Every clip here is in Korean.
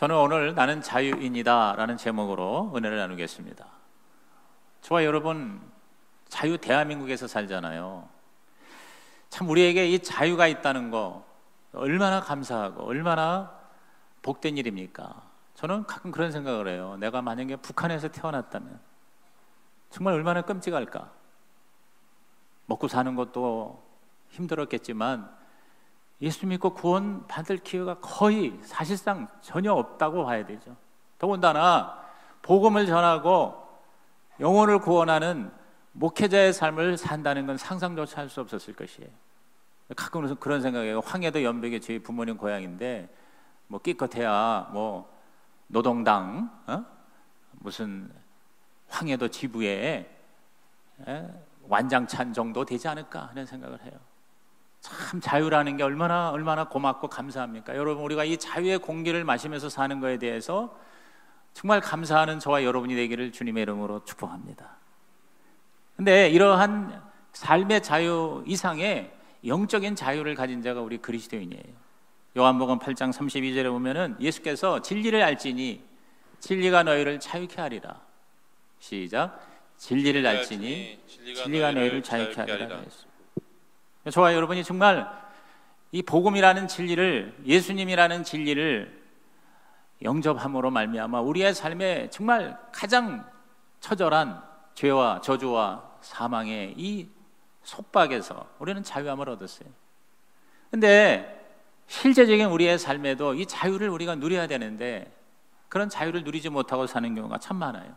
저는 오늘 나는 자유인이다 라는 제목으로 은혜를 나누겠습니다. 저와 여러분 자유 대한민국에서 살잖아요. 참 우리에게 이 자유가 있다는 거 얼마나 감사하고 얼마나 복된 일입니까? 저는 가끔 그런 생각을 해요. 내가 만약에 북한에서 태어났다면 정말 얼마나 끔찍할까? 먹고 사는 것도 힘들었겠지만 예수 믿고 구원 받을 기회가 거의 사실상 전혀 없다고 봐야 되죠. 더군다나 복음을 전하고 영혼을 구원하는 목회자의 삶을 산다는 건 상상조차 할 수 없었을 것이에요. 가끔은 그런 생각이에요. 황해도 연백이 저희 부모님 고향인데 뭐 끼껏해야 뭐 노동당 무슨 황해도 지부에 완장찬 정도 되지 않을까 하는 생각을 해요. 참 자유라는 게 얼마나 고맙고 감사합니까? 여러분, 우리가 이 자유의 공기를 마시면서 사는 것에 대해서 정말 감사하는 저와 여러분이 되기를 주님의 이름으로 축복합니다. 근데 이러한 삶의 자유 이상의 영적인 자유를 가진 자가 우리 그리스도인이에요. 요한복음 8장 32절에 보면은 예수께서 진리를 알지니 진리가 너희를 자유케 하리라. 시작. 진리를 알지니 진리가 너희를 자유케 하리라. 저와 여러분이 정말 이 복음이라는 진리를, 예수님이라는 진리를 영접함으로 말미암아 우리의 삶에 정말 가장 처절한 죄와 저주와 사망의 이 속박에서 우리는 자유함을 얻었어요. 근데 실제적인 우리의 삶에도 이 자유를 우리가 누려야 되는데 그런 자유를 누리지 못하고 사는 경우가 참 많아요.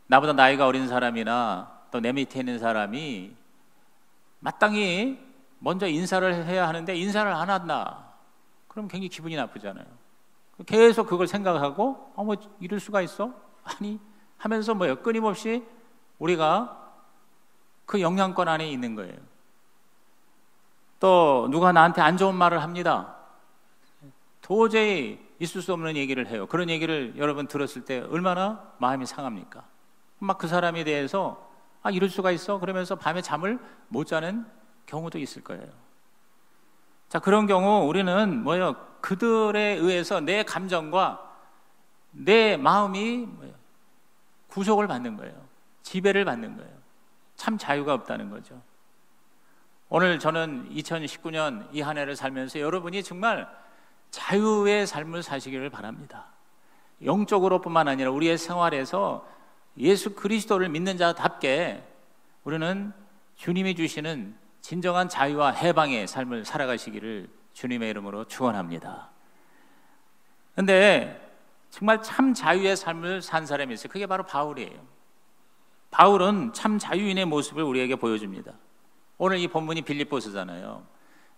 나보다 나이가 어린 사람이나 또 내 밑에 있는 사람이 마땅히 먼저 인사를 해야 하는데 인사를 안 한다. 그럼 굉장히 기분이 나쁘잖아요. 계속 그걸 생각하고 뭐 이럴 수가 있어? 아니 하면서 뭐요? 끊임없이 우리가 그 영향권 안에 있는 거예요. 또 누가 나한테 안 좋은 말을 합니다. 도저히 있을 수 없는 얘기를 해요. 그런 얘기를 여러분 들었을 때 얼마나 마음이 상합니까? 막 그 사람에 대해서 이럴 수가 있어? 그러면서 밤에 잠을 못 자는 경우도 있을 거예요. 자, 그런 경우 우리는 그들에 의해서 내 감정과 내 마음이 구속을 받는 거예요. 지배를 받는 거예요. 참 자유가 없다는 거죠. 오늘 저는 2019년 이 한 해를 살면서 여러분이 정말 자유의 삶을 사시기를 바랍니다. 영적으로뿐만 아니라 우리의 생활에서 예수 그리스도를 믿는 자답게 우리는 주님이 주시는 진정한 자유와 해방의 삶을 살아가시기를 주님의 이름으로 축원합니다. 그런데 정말 참 자유의 삶을 산 사람이 있어요. 그게 바로 바울이에요. 바울은 참 자유인의 모습을 우리에게 보여줍니다. 오늘 이 본문이 빌립보서잖아요.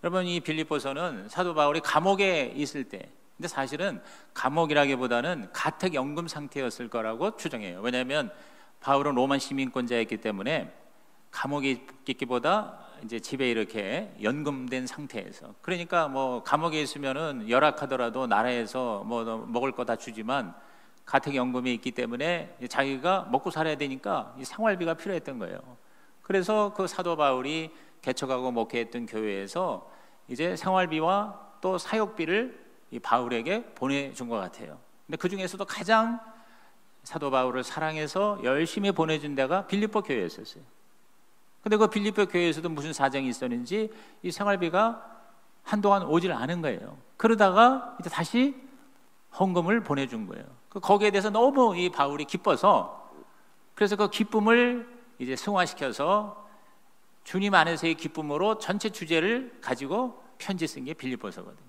여러분, 이 빌립보서는 사도 바울이 감옥에 있을 때, 근데 사실은 감옥이라기보다는 가택 연금 상태였을 거라고 추정해요. 왜냐하면 바울은 로마 시민권자였기 때문에 감옥에 있기보다 이제 집에 이렇게 연금된 상태에서, 그러니까 뭐 감옥에 있으면은 열악하더라도 나라에서 뭐 먹을 거 다 주지만 가택 연금이 있기 때문에 자기가 먹고 살아야 되니까 이 생활비가 필요했던 거예요. 그래서 그 사도 바울이 개척하고 목회했던 교회에서 이제 생활비와 또 사역비를 이 바울에게 보내준 것 같아요. 근데 그 중에서도 가장 사도 바울을 사랑해서 열심히 보내준 데가 빌립보 교회였었어요. 근데 그 빌립보 교회에서도 무슨 사정이 있었는지 이 생활비가 한동안 오질 않은 거예요. 그러다가 이제 다시 헌금을 보내준 거예요. 거기에 대해서 너무 이 바울이 기뻐서, 그래서 그 기쁨을 이제 승화시켜서 주님 안에서의 기쁨으로 전체 주제를 가지고 편지 쓴 게 빌립보서거든요.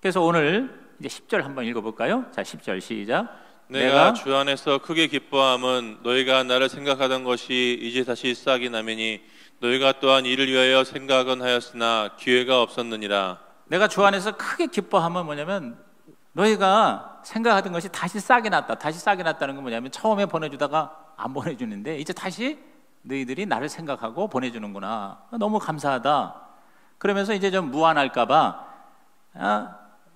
그래서 오늘 이제 10절 한번 읽어볼까요? 자, 10절 시작. 내가 주 안에서 크게 기뻐함은 너희가 나를 생각하던 것이 이제 다시 싹이 나매니 너희가 또한 이를 위하여 생각은 하였으나 기회가 없었느니라. 내가 주 안에서 크게 기뻐함은 뭐냐면 너희가 생각하던 것이 다시 싹이 났다. 다시 싹이 났다는 건 뭐냐면 처음에 보내주다가 안 보내주는데 이제 다시 너희들이 나를 생각하고 보내주는구나. 너무 감사하다. 그러면서 이제 좀 무안할까 봐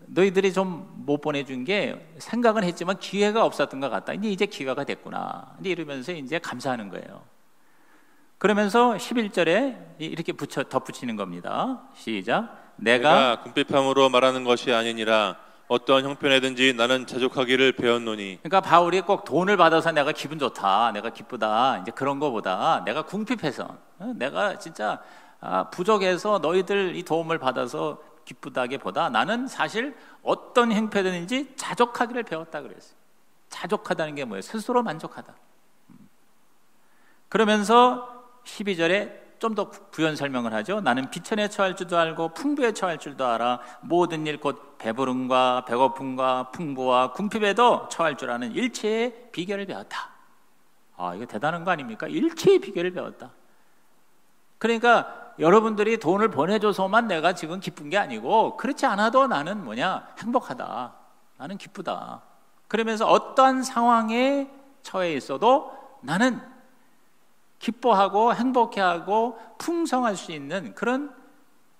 너희들이 좀 못 보내준 게 생각은 했지만 기회가 없었던 것 같다. 이제 기회가 됐구나. 이제 이러면서 이제 감사하는 거예요. 그러면서 11절에 이렇게 덧붙이는 겁니다. 시작. 내가 금빛함으로 말하는 것이 아니니라. 어떠한 형편에든지 나는 자족하기를 배웠노니. 그러니까 바울이 꼭 돈을 받아서 내가 기분 좋다, 내가 기쁘다, 이제 그런 거보다 내가 궁핍해서, 내가 진짜 부족해서 너희들 이 도움을 받아서 기쁘다기보다 나는 사실 어떤 형편이든지 자족하기를 배웠다 그랬어요. 자족하다는 게 뭐예요? 스스로 만족하다. 그러면서 12절에 좀 더 부연 설명을 하죠. 나는 비천에 처할 줄도 알고 풍부에 처할 줄도 알아. 모든 일 곧 배부름과 배고픔과 풍부와 궁핍에도 처할 줄 아는 일체의 비결을 배웠다. 이거 대단한 거 아닙니까? 일체의 비결을 배웠다. 그러니까 여러분들이 돈을 보내줘서만 내가 지금 기쁜 게 아니고 그렇지 않아도 나는 행복하다. 나는 기쁘다. 그러면서 어떠한 상황에 처해 있어도 나는 기뻐하고 행복해하고 풍성할 수 있는 그런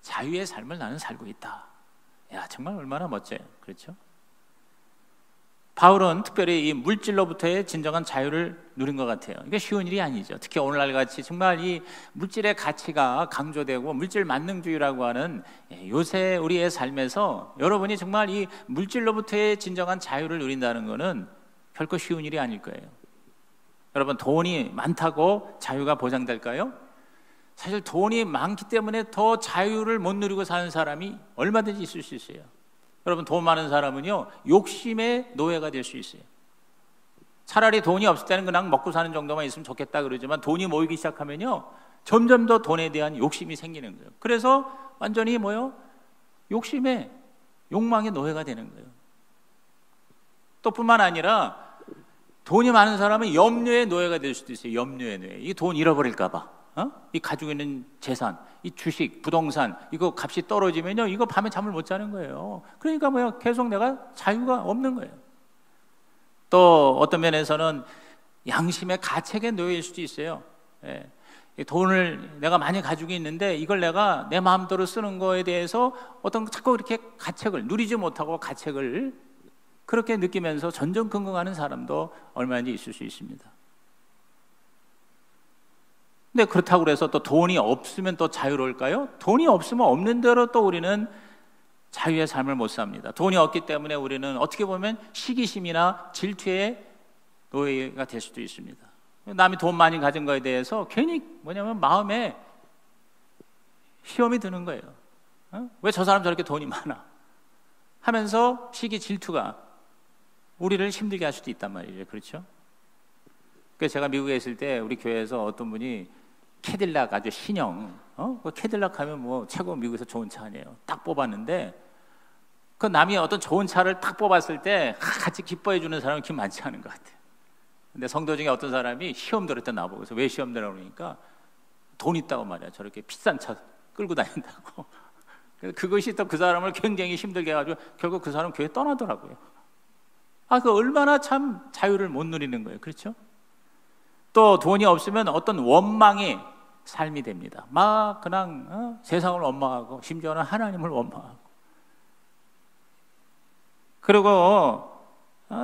자유의 삶을 나는 살고 있다. 야, 정말 얼마나 멋져요. 그렇죠? 바울은 특별히 이 물질로부터의 진정한 자유를 누린 것 같아요. 이게 쉬운 일이 아니죠. 특히 오늘날 같이 정말 이 물질의 가치가 강조되고 물질 만능주의라고 하는 요새 우리의 삶에서 여러분이 정말 이 물질로부터의 진정한 자유를 누린다는 것은 결코 쉬운 일이 아닐 거예요. 여러분, 돈이 많다고 자유가 보장될까요? 사실 돈이 많기 때문에 더 자유를 못 누리고 사는 사람이 얼마든지 있을 수 있어요. 여러분, 돈 많은 사람은요 욕심의 노예가 될 수 있어요. 차라리 돈이 없을 때는 그냥 먹고 사는 정도만 있으면 좋겠다 그러지만 돈이 모이기 시작하면요 점점 더 돈에 대한 욕심이 생기는 거예요. 그래서 완전히 욕심의 욕망의 노예가 되는 거예요. 또 뿐만 아니라 돈이 많은 사람은 염려의 노예가 될 수도 있어요. 염려의 노예. 이 돈 잃어버릴까 봐. 이 가지고 있는 재산, 이 주식, 부동산, 이거 값이 떨어지면요 이거 밤에 잠을 못 자는 거예요. 그러니까 계속 내가 자유가 없는 거예요. 또 어떤 면에서는 양심의 가책의 노예일 수도 있어요. 이 돈을 내가 많이 가지고 있는데 이걸 내가 내 마음대로 쓰는 거에 대해서 자꾸 이렇게 가책을 누리지 못하고 가책을 그렇게 느끼면서 전전긍긍하는 사람도 얼마든지 있을 수 있습니다. 근데 그렇다고 해서 또 돈이 없으면 또 자유로울까요? 돈이 없으면 없는 대로 또 우리는 자유의 삶을 못 삽니다. 돈이 없기 때문에 우리는 어떻게 보면 시기심이나 질투의 노예가 될 수도 있습니다. 남이 돈 많이 가진 거에 대해서 괜히 마음에 시험이 드는 거예요. 왜 저 사람 저렇게 돈이 많아? 하면서 시기 질투가 우리를 힘들게 할 수도 있단 말이에요. 그렇죠? 그래서 제가 미국에 있을 때 우리 교회에서 어떤 분이 캐딜락 아주 신형, 그 캐딜락 하면 최고 미국에서 좋은 차 아니에요. 딱 뽑았는데 그 남이 어떤 좋은 차를 딱 뽑았을 때 같이 기뻐해 주는 사람은 그렇게 많지 않은 것 같아요. 근데 성도 중에 어떤 사람이 시험 들었다 나보고 그래서 왜 시험 들으라고 그러니까 돈 있다고 말이야. 저렇게 비싼 차 끌고 다닌다고. 그것이 또 그 사람을 굉장히 힘들게 해가지고 결국 그 사람 교회 떠나더라고요. 그 얼마나 참 자유를 못 누리는 거예요. 그렇죠? 또 돈이 없으면 어떤 원망의 삶이 됩니다. 그냥 세상을 원망하고 심지어는 하나님을 원망하고 그리고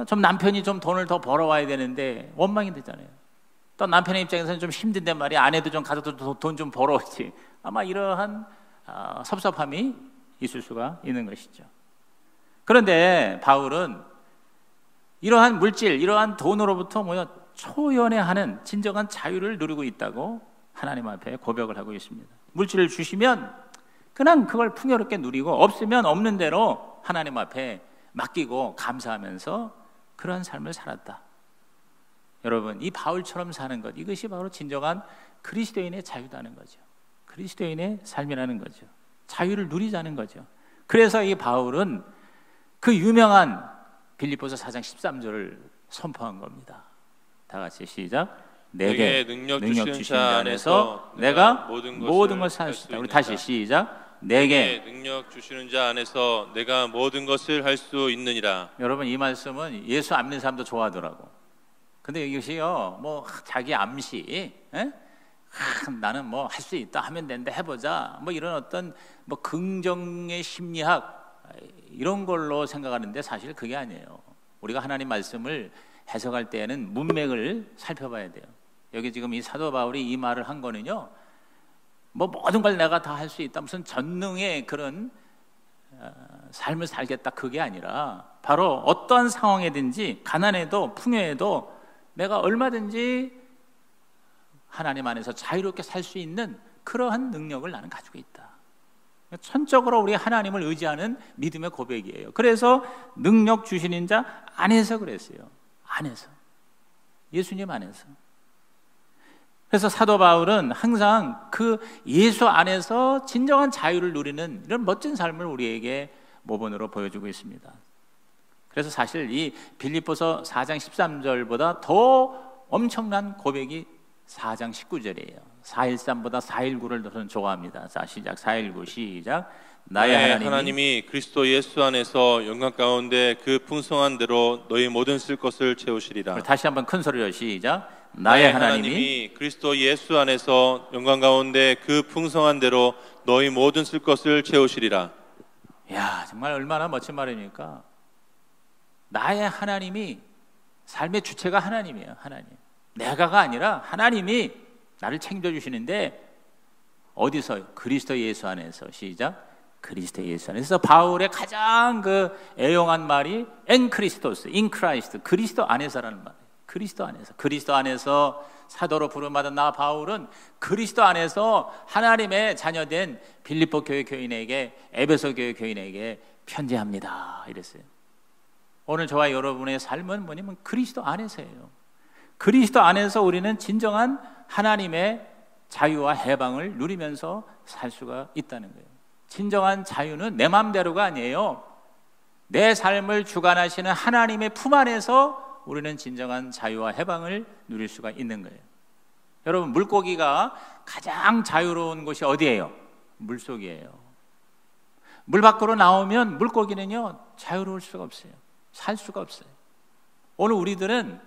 좀 남편이 좀 돈을 더 벌어와야 되는데 원망이 되잖아요. 또 남편의 입장에서는 좀 힘든데 말이야. 아내도 좀 가져도 돈 좀 벌어오지. 아마 이러한 섭섭함이 있을 수가 있는 것이죠. 그런데 바울은 이러한 물질, 이러한 돈으로부터 초연해하는 진정한 자유를 누리고 있다고 하나님 앞에 고백을 하고 있습니다. 물질을 주시면 그냥 그걸 풍요롭게 누리고 없으면 없는 대로 하나님 앞에 맡기고 감사하면서 그런 삶을 살았다. 여러분, 이 바울처럼 사는 것, 이것이 바로 진정한 그리스도인의 자유다는 거죠. 그리스도인의 삶이라는 거죠. 자유를 누리자는 거죠. 그래서 이 바울은 그 유명한 빌립보서 4장 13절을 선포한 겁니다. 다 같이 시작. 내게 능력 주시는 자 안에서 내가 모든 것을 할 수 있다. 우리 다시 시작. 내게 능력 주시는 자 안에서 내가 모든 것을 할 수 있느니라. 여러분, 이 말씀은 예수 안 믿는 사람도 좋아하더라고. 근데 이것이요, 자기 암시, 나는 할 수 있다 하면 된다 해보자, 이런 어떤 긍정의 심리학 이런 걸로 생각하는데 사실 그게 아니에요. 우리가 하나님 말씀을 해석할 때에는 문맥을 살펴봐야 돼요. 여기 지금 이 사도 바울이 이 말을 한 거는요, 모든 걸 내가 다 할 수 있다, 무슨 전능의 그런 삶을 살겠다 그게 아니라 바로 어떠한 상황이든지 가난해도 풍요해도 내가 얼마든지 하나님 안에서 자유롭게 살 수 있는 그러한 능력을 나는 가지고 있다. 천적으로 우리 하나님을 의지하는 믿음의 고백이에요. 그래서 능력 주시는 자 안에서 그랬어요. 안에서. 예수님 안에서. 그래서 사도 바울은 항상 그 예수 안에서 진정한 자유를 누리는 이런 멋진 삶을 우리에게 모본으로 보여주고 있습니다. 그래서 사실 이 빌립보서 4장 13절보다 더 엄청난 고백이 4장 19절이에요. 4.13보다 4.19를 저는 좋아합니다. 자, 시작. 4.19 시작. 나의 하나님이 그리스도 예수 안에서 영광 가운데 그 풍성한 대로 너희 모든 쓸 것을 채우시리라. 다시 한번 큰 소리로 시작. 나의 하나님이 그리스도 예수 안에서 영광 가운데 그 풍성한 대로 너희 모든 쓸 것을 채우시리라. 야, 정말 얼마나 멋진 말입니까? 나의 하나님이 삶의 주체가 하나님이에요. 하나님. 내가가 아니라 하나님이 나를 챙겨주시는데 어디서? 그리스도 예수 안에서. 시작. 그리스도 예수 안에서. 바울의 가장 그 애용한 말이 엔 크리스토스, 인 크라이스트, 그리스도 안에서라는 말이에요. 그리스도 안에서. 그리스도 안에서 사도로 부름받은 나 바울은 그리스도 안에서 하나님의 자녀된 빌립보 교회 교인에게, 에베소 교회 교인에게 편지합니다. 이랬어요. 오늘 저와 여러분의 삶은 뭐냐면 그리스도 안에서예요. 그리스도 안에서 우리는 진정한 하나님의 자유와 해방을 누리면서 살 수가 있다는 거예요. 진정한 자유는 내 마음대로가 아니에요. 내 삶을 주관하시는 하나님의 품 안에서 우리는 진정한 자유와 해방을 누릴 수가 있는 거예요. 여러분, 물고기가 가장 자유로운 곳이 어디예요? 물속이에요. 물 밖으로 나오면 물고기는요 자유로울 수가 없어요. 살 수가 없어요. 오늘 우리들은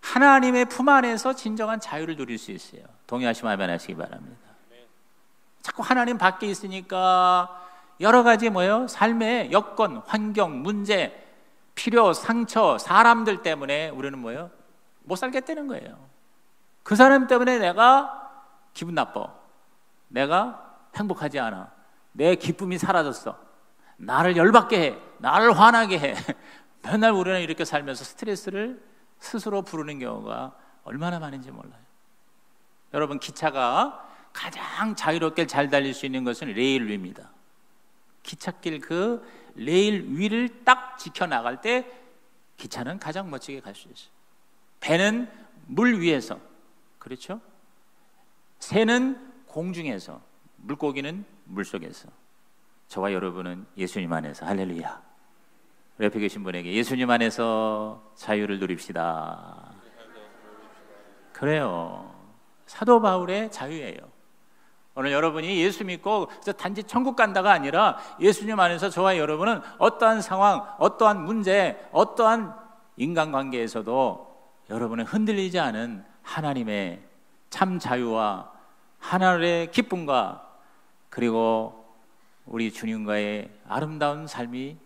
하나님의 품 안에서 진정한 자유를 누릴 수 있어요. 동의하시면 아멘 하시기 바랍니다. 자꾸 하나님 밖에 있으니까 여러 가지 뭐예요? 삶의 여건, 환경, 문제, 필요, 상처, 사람들 때문에 우리는 뭐예요? 못 살겠다는 거예요. 그 사람 때문에 내가 기분 나빠. 내가 행복하지 않아. 내 기쁨이 사라졌어. 나를 열받게 해. 나를 화나게 해. 맨날 우리는 이렇게 살면서 스트레스를 스스로 부르는 경우가 얼마나 많은지 몰라요. 여러분, 기차가 가장 자유롭게 잘 달릴 수 있는 것은 레일 위입니다. 기찻길 그 레일 위를 딱 지켜나갈 때 기차는 가장 멋지게 갈 수 있어요. 배는 물 위에서, 그렇죠? 새는 공중에서, 물고기는 물속에서. 저와 여러분은 예수님 안에서. 할렐루야. 옆에 계신 분에게 예수님 안에서 자유를 누립시다. 그래요. 사도 바울의 자유예요. 오늘 여러분이 예수 믿고 단지 천국 간다가 아니라 예수님 안에서 저와 여러분은 어떠한 상황, 어떠한 문제, 어떠한 인간관계에서도 여러분은 흔들리지 않은 하나님의 참 자유와 하나님의 기쁨과 그리고 우리 주님과의 아름다운 삶이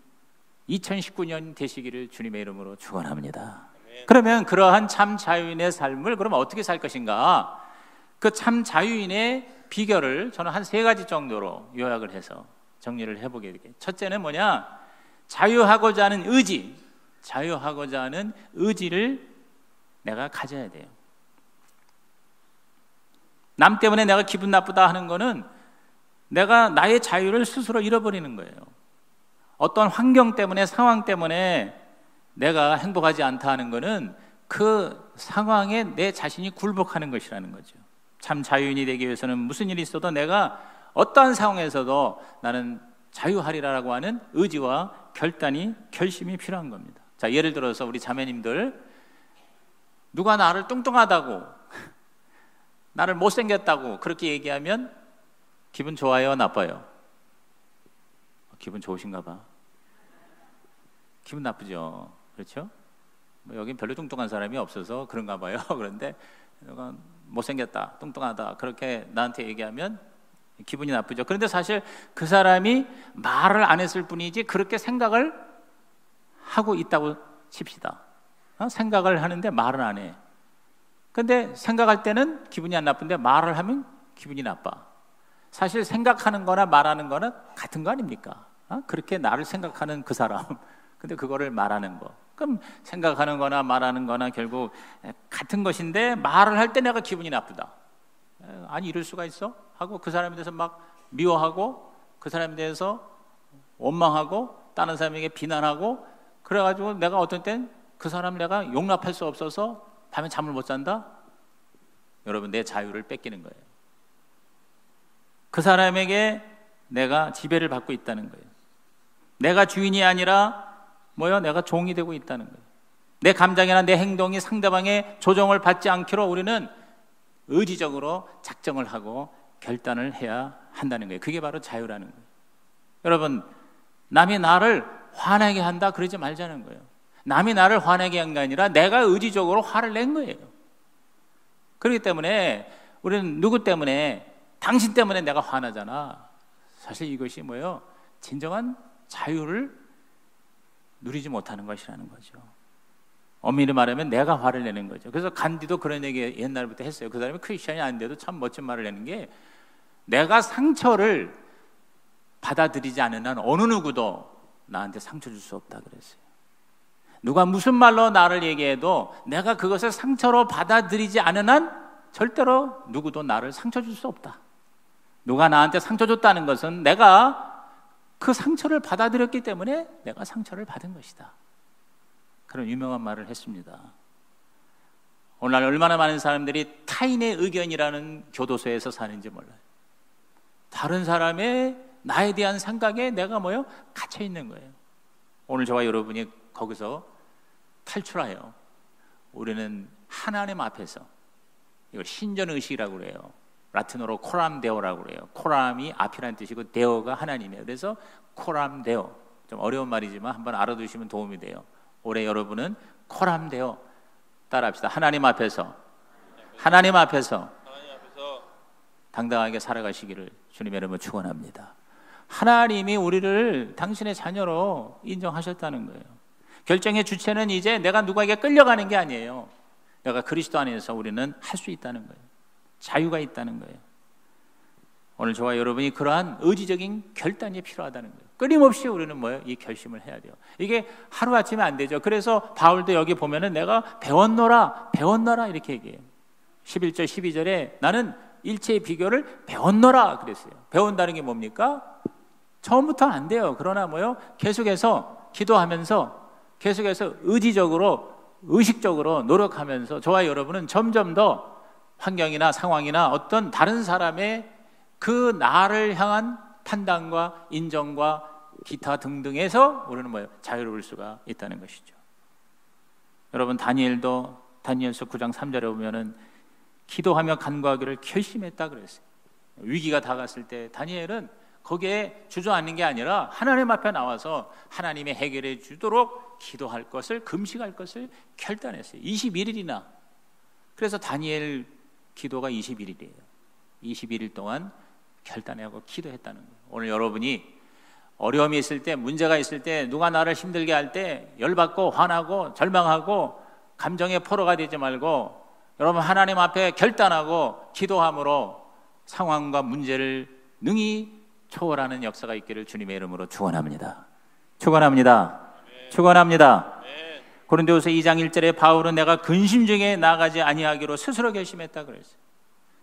2019년 되시기를 주님의 이름으로 축원합니다. 그러면 그러한 참 자유인의 삶을 그럼 어떻게 살 것인가? 그 참 자유인의 비결을 저는 한 3가지 정도로 요약을 해서 정리를 해보게 되겠습니다. 첫째는 뭐냐? 자유하고자 하는 의지, 자유하고자 하는 의지를 내가 가져야 돼요. 남 때문에 내가 기분 나쁘다 하는 거는 내가 나의 자유를 스스로 잃어버리는 거예요. 어떤 환경 때문에, 상황 때문에 내가 행복하지 않다 하는 것은 그 상황에 내 자신이 굴복하는 것이라는 거죠. 참 자유인이 되기 위해서는 무슨 일이 있어도 내가 어떠한 상황에서도 나는 자유하리라고 하는 의지와 결심이 필요한 겁니다. 자, 예를 들어서 우리 자매님들, 누가 나를 뚱뚱하다고, 나를 못생겼다고 그렇게 얘기하면 기분 좋아요, 나빠요? 기분 좋으신가 봐. 기분 나쁘죠. 그렇죠? 뭐 여긴 별로 뚱뚱한 사람이 없어서 그런가 봐요. 그런데 누가 못생겼다, 뚱뚱하다 그렇게 나한테 얘기하면 기분이 나쁘죠. 그런데 사실 그 사람이 말을 안 했을 뿐이지 그렇게 생각을 하고 있다고 칩시다. 생각을 하는데 말을 안 해. 근데 생각할 때는 기분이 안 나쁜데 말을 하면 기분이 나빠. 사실 생각하는 거나 말하는 거는 같은 거 아닙니까? 그렇게 나를 생각하는 그 사람. 근데 그거를 말하는 거. 그럼 생각하는 거나 말하는 거나 결국 같은 것인데 말을 할 때 내가 기분이 나쁘다. 아니 이럴 수가 있어? 하고 그 사람에 대해서 막 미워하고 그 사람에 대해서 원망하고 다른 사람에게 비난하고 그래가지고 내가 어떤 땐 그 사람 내가 용납할 수 없어서 밤에 잠을 못 잔다? 여러분 내 자유를 뺏기는 거예요. 그 사람에게 내가 지배를 받고 있다는 거예요. 내가 주인이 아니라 내가 종이 되고 있다는 거예요. 내 감정이나 내 행동이 상대방의 조정을 받지 않기로 우리는 의지적으로 작정을 하고 결단을 해야 한다는 거예요. 그게 바로 자유라는 거예요. 여러분 남이 나를 화나게 한다 그러지 말자는 거예요. 남이 나를 화나게 한 게 아니라 내가 의지적으로 화를 낸 거예요. 그렇기 때문에 우리는 누구 때문에 당신 때문에 내가 화나잖아. 사실 이것이 진정한 자유를 누리지 못하는 것이라는 거죠. 엄밀히 말하면 내가 화를 내는 거죠. 그래서 간디도 그런 얘기 옛날부터 했어요. 그 사람이 크리스천이 아닌데도 참 멋진 말을 내는 게 내가 상처를 받아들이지 않는 한 어느 누구도 나한테 상처 줄 수 없다 그랬어요. 누가 무슨 말로 나를 얘기해도 내가 그것을 상처로 받아들이지 않는 한 절대로 누구도 나를 상처 줄 수 없다. 누가 나한테 상처 줬다는 것은 내가 그 상처를 받아들였기 때문에 내가 상처를 받은 것이다. 그런 유명한 말을 했습니다. 오늘날 얼마나 많은 사람들이 타인의 의견이라는 교도소에서 사는지 몰라요. 다른 사람의 나에 대한 생각에 내가 갇혀 있는 거예요. 오늘 저와 여러분이 거기서 탈출하여 우리는 하나님 앞에서 이걸 신전의식이라고 그래요. 라틴어로 코람데오라고 그래요. 코람이 앞이라는 뜻이고 데오가 하나님이에요. 그래서 코람데오, 좀 어려운 말이지만 한번 알아두시면 도움이 돼요. 올해 여러분은 코람데오 따라합시다. 하나님 앞에서 당당하게 살아가시기를 주님의 이름으로 축원합니다. 하나님이 우리를 당신의 자녀로 인정하셨다는 거예요. 결정의 주체는 이제 내가 누구에게 끌려가는 게 아니에요. 내가 그리스도 안에서 우리는 할 수 있다는 거예요. 자유가 있다는 거예요. 오늘 저와 여러분이 그러한 의지적인 결단이 필요하다는 거예요. 끊임없이 우리는 이 결심을 해야 돼요. 이게 하루아침에 안 되죠. 그래서 바울도 여기 보면은 내가 배웠노라 이렇게 얘기해요. 11절 12절에 나는 일체의 비결을 배웠노라 그랬어요. 배운다는 게 뭡니까? 처음부터 안 돼요. 그러나 계속해서 기도하면서 계속해서 의식적으로 노력하면서 저와 여러분은 점점 더 환경이나 상황이나 어떤 다른 사람의 그 나를 향한 판단과 인정과 기타 등등에서 우리는 자유로울 수가 있다는 것이죠. 여러분 다니엘서 9장 3절에 보면은 기도하며 간구하기를 결심했다 그랬어요. 위기가 다가왔을 때 다니엘은 거기에 주저앉는 게 아니라 하나님 앞에 나와서 하나님이 해결해 주도록 기도할 것을, 금식할 것을 결단했어요. 21일이나. 그래서 다니엘 기도가 21일이에요. 21일 동안 결단하고 기도했다는 거예요. 오늘 여러분이 어려움이 있을 때, 문제가 있을 때, 누가 나를 힘들게 할 때 열받고 화나고 절망하고 감정의 포로가 되지 말고 여러분 하나님 앞에 결단하고 기도함으로 상황과 문제를 능히 초월하는 역사가 있기를 주님의 이름으로 축원합니다. 고린도후서 2장 1절에 바울은 내가 근심 중에 나아가지 아니하기로 스스로 결심했다 그랬어요.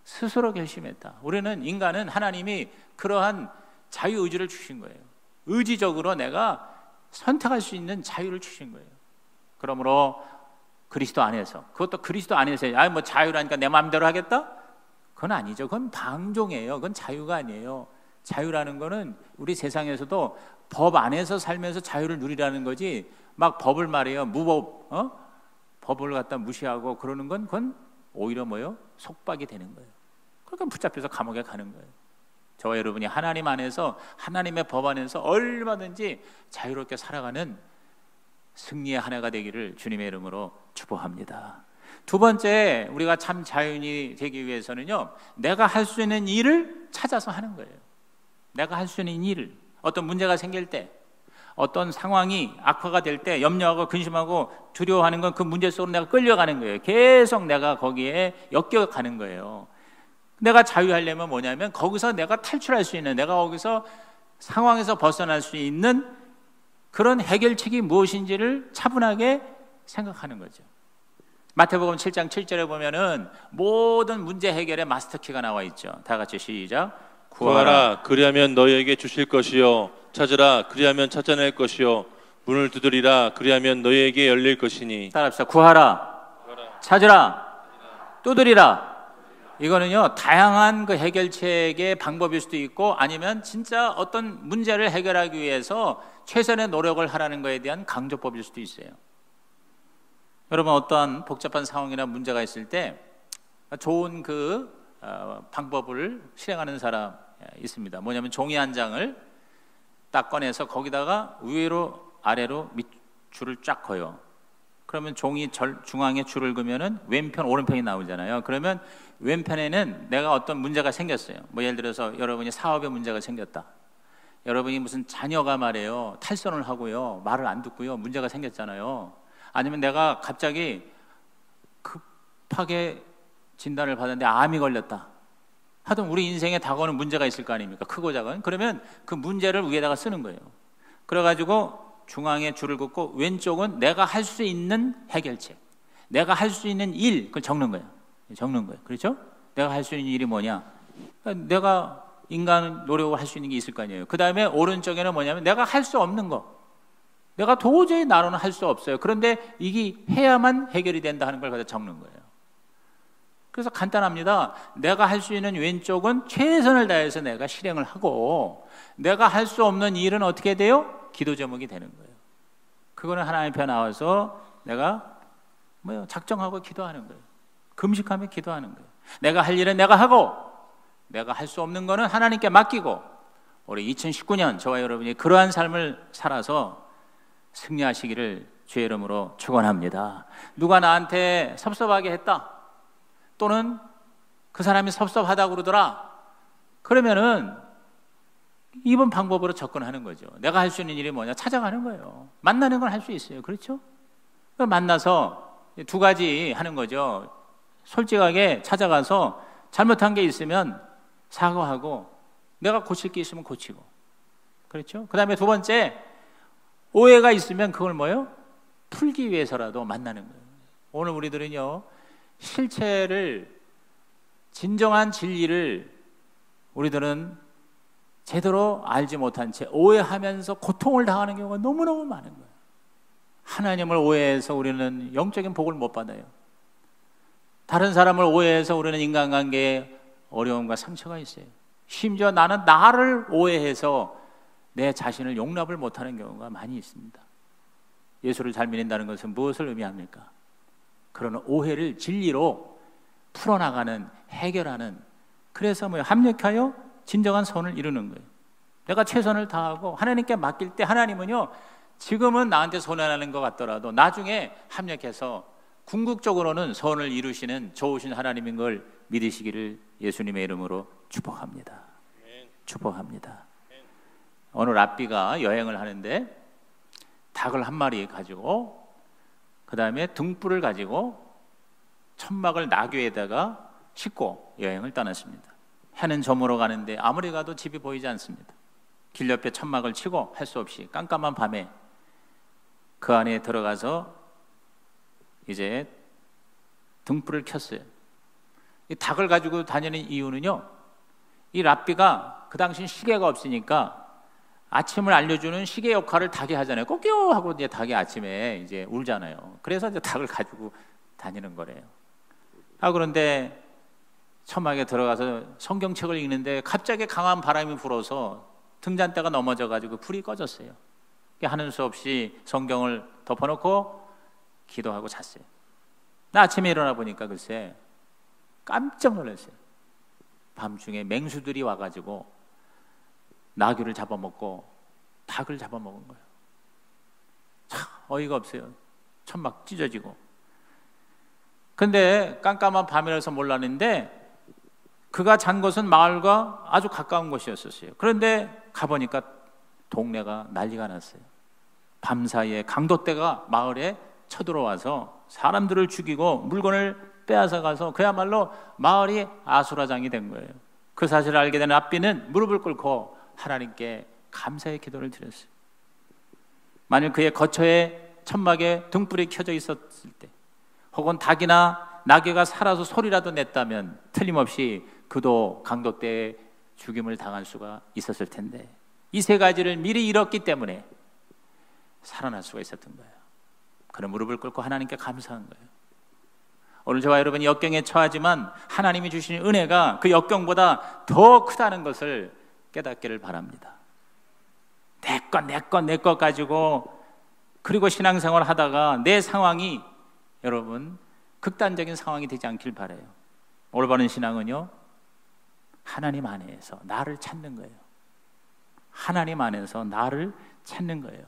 스스로 결심했다. 우리는 인간은 하나님이 그러한 자유의지를 주신 거예요. 의지적으로 내가 선택할 수 있는 자유를 주신 거예요. 그러므로 그리스도 안에서, 그것도 그리스도 안에서 자유라니까 내 마음대로 하겠다? 그건 아니죠. 그건 방종이에요. 그건 자유가 아니에요. 자유라는 거는 우리 세상에서도 법 안에서 살면서 자유를 누리라는 거지, 막 법을 말해요. 무법, 법을 갖다 무시하고 그러는 건 그건 오히려 속박이 되는 거예요. 그러니까 붙잡혀서 감옥에 가는 거예요. 저와 여러분이 하나님 안에서, 하나님의 법 안에서 얼마든지 자유롭게 살아가는 승리의 한 해가 되기를 주님의 이름으로 축복합니다. 두 번째, 우리가 참 자유인이 되기 위해서는요, 내가 할 수 있는 일을 찾아서 하는 거예요. 내가 할 수 있는 일을, 어떤 문제가 생길 때, 어떤 상황이 악화가 될 때 염려하고 근심하고 두려워하는 건 그 문제 속으로 내가 끌려가는 거예요. 계속 내가 거기에 엮여가는 거예요. 내가 자유하려면 뭐냐면 거기서 내가 탈출할 수 있는, 내가 거기서 상황에서 벗어날 수 있는 그런 해결책이 무엇인지를 차분하게 생각하는 거죠. 마태복음 7장 7절에 보면은 모든 문제 해결의 마스터키가 나와 있죠. 다 같이 시작. 구하라 그리하면 너희에게 주실 것이요 찾으라 그리하면 찾아낼 것이요 문을 두드리라 그리하면 너희에게 열릴 것이니. 따라합시다. 구하라, 찾으라, 두드리라. 이거는요, 다양한 그 해결책의 방법일 수도 있고, 아니면 진짜 어떤 문제를 해결하기 위해서 최선의 노력을 하라는 것에 대한 강조법일 수도 있어요. 여러분, 어떠한 복잡한 상황이나 문제가 있을 때 좋은 그 방법을 실행하는 사람 있습니다. 뭐냐면 종이 한 장을 딱 꺼내서 거기다가 위로 아래로 밑줄을 쫙 그어요. 그러면 종이 중앙에 줄을 그으면은 왼편 오른편이 나오잖아요. 그러면 왼편에는 내가 어떤 문제가 생겼어요. 뭐 예를 들어서 여러분이 사업에 문제가 생겼다. 여러분이 무슨 자녀가 말이에요, 탈선을 하고요, 말을 안 듣고요, 문제가 생겼잖아요. 아니면 내가 갑자기 급하게 진단을 받았는데 암이 걸렸다. 하여튼 우리 인생에 다가오는 문제가 있을 거 아닙니까? 크고 작은. 그러면 그 문제를 위에다가 쓰는 거예요. 그래가지고 중앙에 줄을 긋고 왼쪽은 내가 할 수 있는 해결책, 내가 할 수 있는 일, 그걸 적는 거예요. 적는 거예요. 그렇죠? 내가 할 수 있는 일이 뭐냐? 내가 인간 노력을 할 수 있는 게 있을 거 아니에요. 그 다음에 오른쪽에는 뭐냐면 내가 할 수 없는 거, 내가 도저히 나로는 할 수 없어요. 그런데 이게 해야만 해결이 된다 하는 걸 갖다 적는 거예요. 그래서 간단합니다. 내가 할 수 있는 왼쪽은 최선을 다해서 내가 실행을 하고, 내가 할 수 없는 일은 어떻게 돼요? 기도 제목이 되는 거예요. 그거는 하나님 앞에 나와서 내가 작정하고 기도하는 거예요. 금식하며 기도하는 거예요. 내가 할 일은 내가 하고, 내가 할 수 없는 거는 하나님께 맡기고, 올해 2019년 저와 여러분이 그러한 삶을 살아서 승리하시기를 주의 이름으로 축원합니다. 누가 나한테 섭섭하게 했다, 또는 그 사람이 섭섭하다고 그러더라, 그러면은 이번 방법으로 접근하는 거죠. 내가 할 수 있는 일이 뭐냐? 찾아가는 거예요. 만나는 건 할 수 있어요. 그렇죠? 만나서 두 가지 하는 거죠. 솔직하게 찾아가서 잘못한 게 있으면 사과하고, 내가 고칠 게 있으면 고치고, 그렇죠? 그 다음에 두 번째, 오해가 있으면 그걸 풀기 위해서라도 만나는 거예요. 오늘 우리들은요, 실체를, 진정한 진리를 우리들은 제대로 알지 못한 채 오해하면서 고통을 당하는 경우가 너무너무 많은 거예요. 하나님을 오해해서 우리는 영적인 복을 못 받아요. 다른 사람을 오해해서 우리는 인간관계에 어려움과 상처가 있어요. 심지어 나는 나를 오해해서 내 자신을 용납을 못하는 경우가 많이 있습니다. 예수를 잘 믿는다는 것은 무엇을 의미합니까? 그런 오해를 진리로 풀어나가는, 해결하는, 그래서 합력하여 진정한 선을 이루는 거예요. 내가 최선을 다하고 하나님께 맡길 때 하나님은요, 지금은 나한테 손해나는 것 같더라도 나중에 합력해서 궁극적으로는 선을 이루시는 좋으신 하나님인 걸 믿으시기를 예수님의 이름으로 축복합니다. 축복합니다. 어느 랍비가 여행을 하는데 닭을 한 마리 가지고, 그 다음에 등불을 가지고 천막을 나귀에다가 싣고 여행을 떠났습니다. 해는 저물어 가는데 아무리 가도 집이 보이지 않습니다. 길 옆에 천막을 치고 할 수 없이 깜깜한 밤에 그 안에 들어가서 이제 등불을 켰어요. 이 닭을 가지고 다니는 이유는요, 이 랍비가 그 당시 시계가 없으니까 아침을 알려주는 시계 역할을 닭이 하잖아요. 꼬끼요 하고 이제 닭이 아침에 이제 울잖아요. 그래서 이제 닭을 가지고 다니는 거래요. 그런데 천막에 들어가서 성경책을 읽는데 갑자기 강한 바람이 불어서 등잔대가 넘어져 가지고 불이 꺼졌어요. 하는 수 없이 성경을 덮어놓고 기도하고 잤어요. 아침에 일어나 보니까 글쎄 깜짝 놀랐어요. 밤중에 맹수들이 와가지고 나귀를 잡아먹고 닭을 잡아먹은 거예요. 참 어이가 없어요. 천막 찢어지고. 근데 깜깜한 밤이라서 몰랐는데 그가 잔 곳은 마을과 아주 가까운 곳이었었어요. 그런데 가보니까 동네가 난리가 났어요. 밤사이에 강도떼가 마을에 쳐들어와서 사람들을 죽이고 물건을 빼앗아 가서 그야말로 마을이 아수라장이 된 거예요. 그 사실을 알게 된 랍비는 무릎을 꿇고 하나님께 감사의 기도를 드렸어요. 만일 그의 거처에 천막에 등불이 켜져 있었을 때, 혹은 닭이나 나귀가 살아서 소리라도 냈다면 틀림없이 그도 강도때에 죽임을 당할 수가 있었을 텐데, 이 세 가지를 미리 잃었기 때문에 살아날 수가 있었던 거예요. 그런 무릎을 꿇고 하나님께 감사한 거예요. 오늘 저와 여러분이 역경에 처하지만 하나님이 주시는 은혜가 그 역경보다 더 크다는 것을 깨닫기를 바랍니다. 내 것 가지고, 그리고 신앙생활 하다가 내 상황이 여러분 극단적인 상황이 되지 않길 바라요. 올바른 신앙은요, 하나님 안에서 나를 찾는 거예요. 하나님 안에서 나를 찾는 거예요.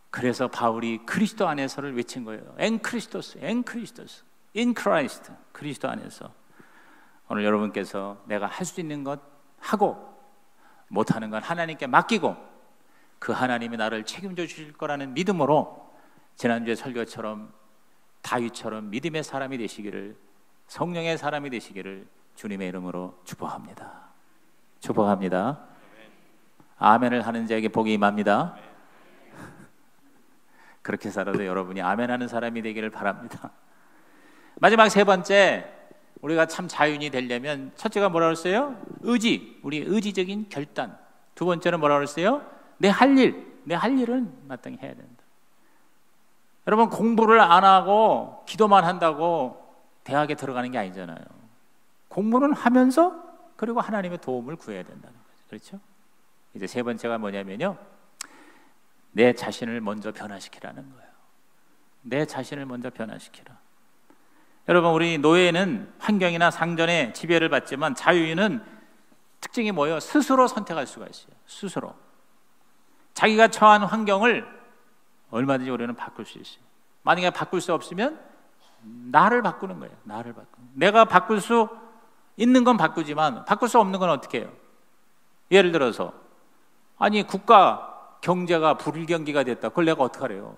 그래서 바울이 그리스도 안에서를 외친 거예요. 엔 크리스토스, 인 크라이스트, 그리스도 안에서. 오늘 여러분께서 내가 할 수 있는 것 하고 못하는 건 하나님께 맡기고 그 하나님이 나를 책임져 주실 거라는 믿음으로 지난주에 설교처럼 다윗처럼 믿음의 사람이 되시기를, 성령의 사람이 되시기를 주님의 이름으로 축복합니다. 축복합니다. 아멘을 하는 자에게 복이 임합니다. 그렇게 살아도 여러분이 아멘하는 사람이 되기를 바랍니다. 마지막 세 번째, 우리가 참 자유인이 되려면 첫째가 뭐라고 했어요? 의지, 우리 의지적인 결단. 두 번째는 뭐라고 했어요? 내 할 일은 마땅히 해야 된다. 여러분, 공부를 안 하고 기도만 한다고 대학에 들어가는 게 아니잖아요. 공부는 하면서 그리고 하나님의 도움을 구해야 된다는 거죠. 그렇죠? 이제 세 번째가 뭐냐면요, 내 자신을 먼저 변화시키라는 거예요. 내 자신을 먼저 변화시키라. 여러분, 우리 노예는 환경이나 상전의 지배를 받지만 자유인은 특징이 뭐예요? 스스로 선택할 수가 있어요. 스스로 자기가 처한 환경을 얼마든지 우리는 바꿀 수 있어요. 만약에 바꿀 수 없으면 나를 바꾸는 거예요. 나를 바꾸는. 내가 바꿀 수 있는 건 바꾸지만 바꿀 수 없는 건 어떻게 해요? 예를 들어서 아니 국가 경제가 불경기가 됐다. 그걸 내가 어떻게 하래요?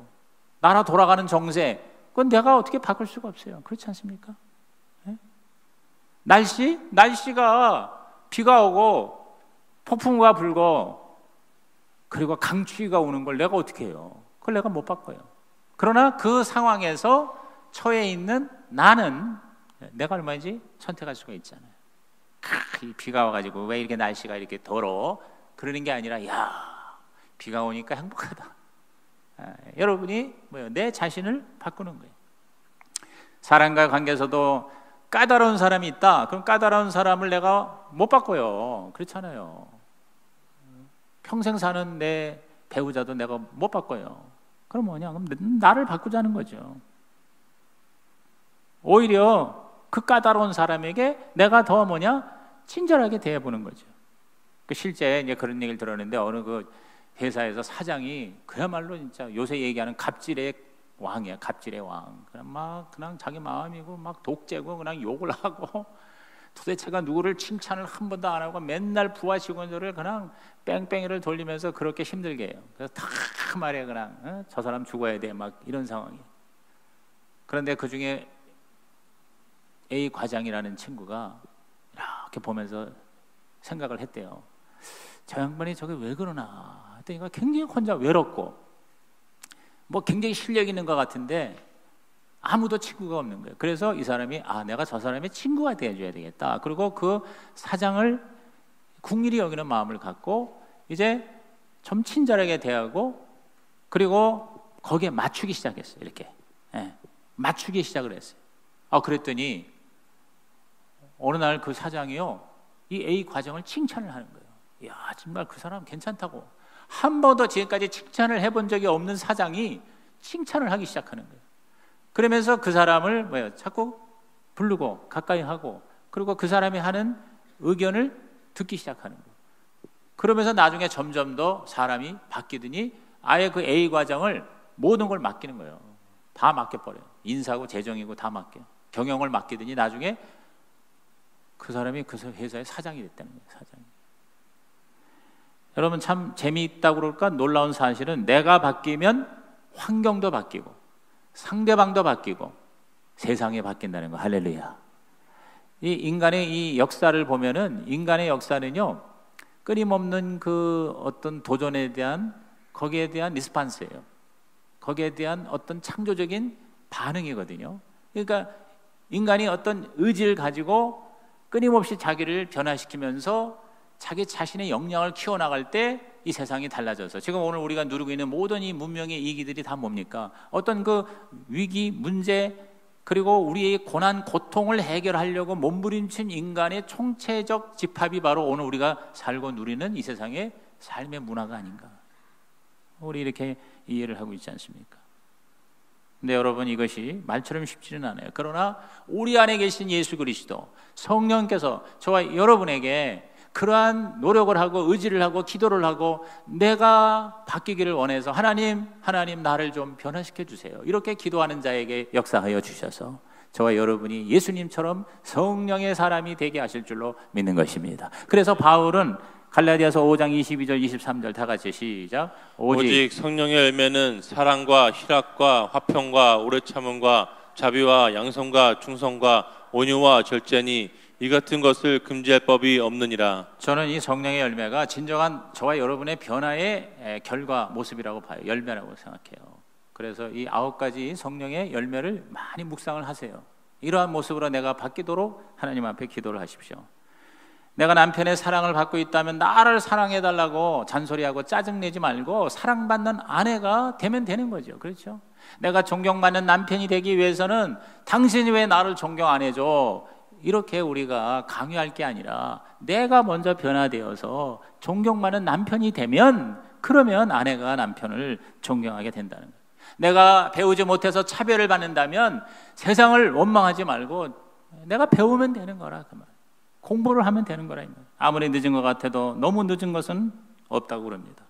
나라 돌아가는 정세, 그건 내가 어떻게 바꿀 수가 없어요. 그렇지 않습니까? 네? 날씨가 비가 오고 폭풍우가 불고 그리고 강추위가 오는 걸 내가 어떻게 해요? 그걸 내가 못 바꿔요. 그러나 그 상황에서 처해 있는 나는 내가 얼마인지 선택할 수가 있잖아요. 비가 와가지고 왜 이렇게 날씨가 이렇게 더러워? 그러는 게 아니라 야, 비가 오니까 행복하다. 여러분이 뭐예요? 내 자신을 바꾸는 거예요. 사람과 관계에서도 까다로운 사람이 있다. 그럼 까다로운 사람을 내가 못 바꿔요. 그렇잖아요. 평생 사는 내 배우자도 내가 못 바꿔요. 그럼 뭐냐? 그럼 나를 바꾸자는 거죠. 오히려 그 까다로운 사람에게 내가 더 친절하게 대해보는 거죠. 실제 이제 그런 얘기를 들었는데 어느 그 회사에서 사장이 그야말로 진짜 요새 얘기하는 갑질의 왕이야. 갑질의 왕. 그냥 자기 마음이고 막 독재고 그냥 욕을 하고 도대체가 누구를 칭찬을 한 번도 안 하고 맨날 부하 직원들을 그냥 뺑뺑이를 돌리면서 그렇게 힘들게 해요. 그래서 다 말해 그냥 저 사람 죽어야 돼 막 이런 상황이에요. 그런데 그 중에 A 과장이라는 친구가 이렇게 보면서 생각을 했대요. 저 양반이 저게 왜 그러나 했더니 굉장히 혼자 외롭고 뭐 굉장히 실력 있는 것 같은데 아무도 친구가 없는 거예요. 그래서 이 사람이 내가 저 사람의 친구가 되어줘야 되겠다. 그리고 그 사장을 국리히 여기는 마음을 갖고 이제 좀 친절하게 대하고 그리고 거기에 맞추기 시작했어요. 이렇게 맞추기 시작을 했어요. 그랬더니 어느 날 그 사장이요, 이 A 과정을 칭찬을 하는 거예요. 이야, 정말 그 사람 괜찮다고. 한 번도 지금까지 칭찬을 해본 적이 없는 사장이 칭찬을 하기 시작하는 거예요. 그러면서 그 사람을 자꾸 부르고 가까이 하고 그리고 그 사람이 하는 의견을 듣기 시작하는 거예요. 그러면서 나중에 점점 더 사람이 바뀌더니 아예 그 A 과정을 모든 걸 맡기는 거예요. 다 맡겨버려요. 인사고 재정이고 다 맡겨요. 경영을 맡기더니 나중에 그 사람이 그 회사의 사장이 됐다는 거예요. 사장이. 여러분 참 재미있다고 그럴까? 놀라운 사실은 내가 바뀌면 환경도 바뀌고 상대방도 바뀌고 세상이 바뀐다는 거. 할렐루야. 이 인간의 이 역사를 보면은 인간의 역사는요 끊임없는 그 어떤 도전에 대한 거기에 대한 리스판스예요. 거기에 대한 어떤 창조적인 반응이거든요. 그러니까 인간이 어떤 의지를 가지고 끊임없이 자기를 변화시키면서 자기 자신의 역량을 키워나갈 때 이 세상이 달라져서 지금 오늘 우리가 누리고 있는 모든 이 문명의 이기들이 다 뭡니까? 어떤 그 위기, 문제, 그리고 우리의 고난, 고통을 해결하려고 몸부림친 인간의 총체적 집합이 바로 오늘 우리가 살고 누리는 이 세상의 삶의 문화가 아닌가. 우리 이렇게 이해를 하고 있지 않습니까? 근데 여러분, 이것이 말처럼 쉽지는 않아요. 그러나 우리 안에 계신 예수 그리스도 성령께서 저와 여러분에게 그러한 노력을 하고 의지를 하고 기도를 하고 내가 바뀌기를 원해서 하나님 나를 좀 변화시켜 주세요, 이렇게 기도하는 자에게 역사하여 주셔서 저와 여러분이 예수님처럼 성령의 사람이 되게 하실 줄로 믿는 것입니다. 그래서 바울은 갈라디아서 5장 22절 23절 다 같이 시작. 오직 성령의 열매는 사랑과 희락과 화평과 오래 참음과 자비와 양성과 충성과 온유와 절제니 이 같은 것을 금지할 법이 없느니라. 저는 이 성령의 열매가 진정한 저와 여러분의 변화의 결과 모습이라고 봐요. 열매라고 생각해요. 그래서 이 9가지 성령의 열매를 많이 묵상을 하세요. 이러한 모습으로 내가 바뀌도록 하나님 앞에 기도를 하십시오. 내가 남편의 사랑을 받고 있다면 나를 사랑해달라고 잔소리하고 짜증내지 말고 사랑받는 아내가 되면 되는 거죠. 그렇죠? 내가 존경받는 남편이 되기 위해서는 당신이 왜 나를 존경 안 해줘? 이렇게 우리가 강요할 게 아니라 내가 먼저 변화되어서 존경받는 남편이 되면 그러면 아내가 남편을 존경하게 된다는 거예요. 내가 배우지 못해서 차별을 받는다면 세상을 원망하지 말고 내가 배우면 되는 거라, 그 말. 공부를 하면 되는 거라. 아무리 늦은 것 같아도 너무 늦은 것은 없다고 그럽니다.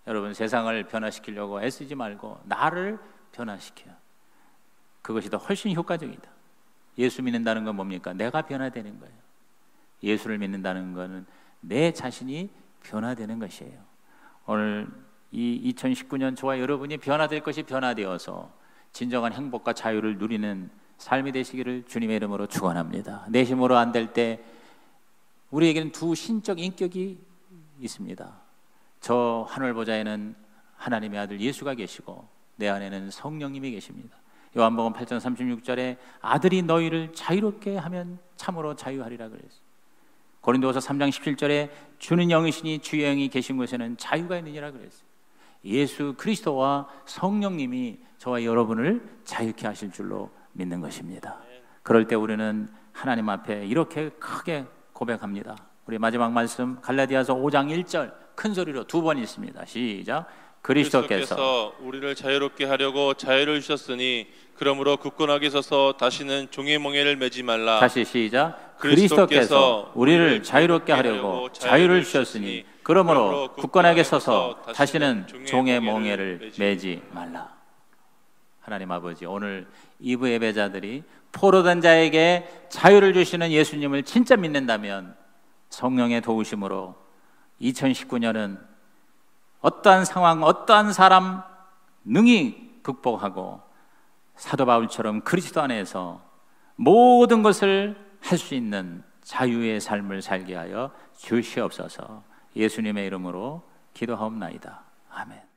여러분, 세상을 변화시키려고 애쓰지 말고 나를 변화시켜요. 그것이 더 훨씬 효과적이다. 예수 믿는다는 건 뭡니까? 내가 변화되는 거예요. 예수를 믿는다는 것은 내 자신이 변화되는 것이에요. 오늘 이 2019년 저와 여러분이 변화될 것이 변화되어서 진정한 행복과 자유를 누리는 삶이 되시기를 주님의 이름으로 축원합니다. 내 힘으로 안 될 때 우리에게는 두 신적 인격이 있습니다. 저 하늘 보좌에는 하나님의 아들 예수가 계시고 내 안에는 성령님이 계십니다. 요한복음 8장 36절에 아들이 너희를 자유롭게 하면 참으로 자유하리라 그랬어요. 고린도후서 3장 17절에 주는 영이시니 주의 영이 계신 곳에는 자유가 있느니라 그랬어요. 예수 그리스도와 성령님이 저와 여러분을 자유케 하실 줄로 믿는 것입니다. 그럴 때 우리는 하나님 앞에 이렇게 크게 고백합니다. 우리 마지막 말씀 갈라디아서 5장 1절 큰 소리로 2번 있습니다. 시작. 그리스도께서 우리를 자유롭게 하려고 자유를 주셨으니 그러므로 굳건하게 서서 다시는 종의 멍에를 매지 말라. 다시 시작. 그리스도께서 우리를 자유롭게 하려고 자유를 주셨으니 그러므로 굳건하게 서서 다시는 종의 멍에를 매지 말라. 하나님 아버지, 오늘 2부 예배자들이 포로된 자에게 자유를 주시는 예수님을 진짜 믿는다면 성령의 도우심으로 2019년은 어떠한 상황, 어떠한 사람 능히 극복하고 사도 바울처럼 그리스도 안에서 모든 것을 할 수 있는 자유의 삶을 살게 하여 주시옵소서. 예수님의 이름으로 기도하옵나이다. 아멘.